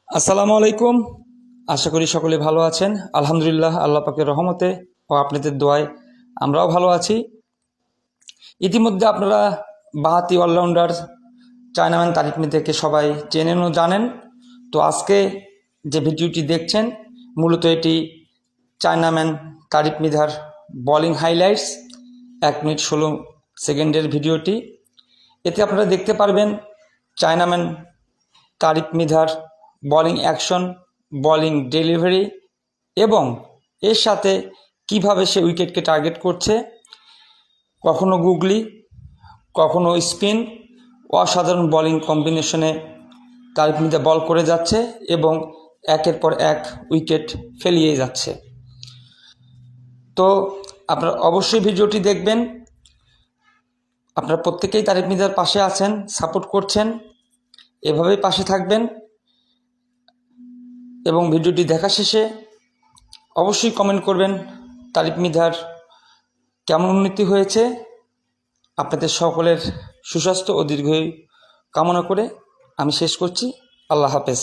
আসসালামু আলাইকুম। আশা করি সকলে ভালো আছেন। আলহামদুলিল্লাহ, আল্লাহ পাকের রহমতে ও আপনাদের দোয়ায় আমরাও ভালো আছি। ইতিমধ্যে আপনারা বাঁহাতি অলরাউন্ডার চায়নাম্যান তারিক মির্জাকে সবাই চেনেন ও জানেন। তো আজকে যে ভিডিওটি দেখছেন, মূলত এটি চায়নাম্যান তারিক মির্জার বোলিং হাইলাইটস, 1 মিনিট 16 সেকেন্ডের ভিডিওটি। এতে আপনারা দেখতে পারবেন চায়নাম্যান তারিক মির্জার বোলিং অ্যাকশন, বোলিং ডেলিভারি এবং এর সাথে কিভাবে সে উইকেটকে টার্গেট করছে, কখনো গুগলি, কখনো স্পিন, অসাধারণ বোলিং কম্বিনেশনে তারিক মির্জা বল করে যাচ্ছে এবং একের পর এক উইকেট ফেলিয়ে যাচ্ছে। তো আপনারা অবশ্যই ভিডিওটি দেখবেন। আপনারা প্রত্যেকেই তারিক মির্জার পাশে আছেন, সাপোর্ট করছেন, এভাবেই পাশে থাকবেন এবং ভিডিওটি দেখা শেষে অবশ্যই কমেন্ট করবেন তারিক মির্জার কেমন উন্নতি হয়েছে। আপনাদের সকলের সুস্বাস্থ্য ও দীর্ঘায়ু কামনা করে আমি শেষ করছি। আল্লাহ হাফেজ।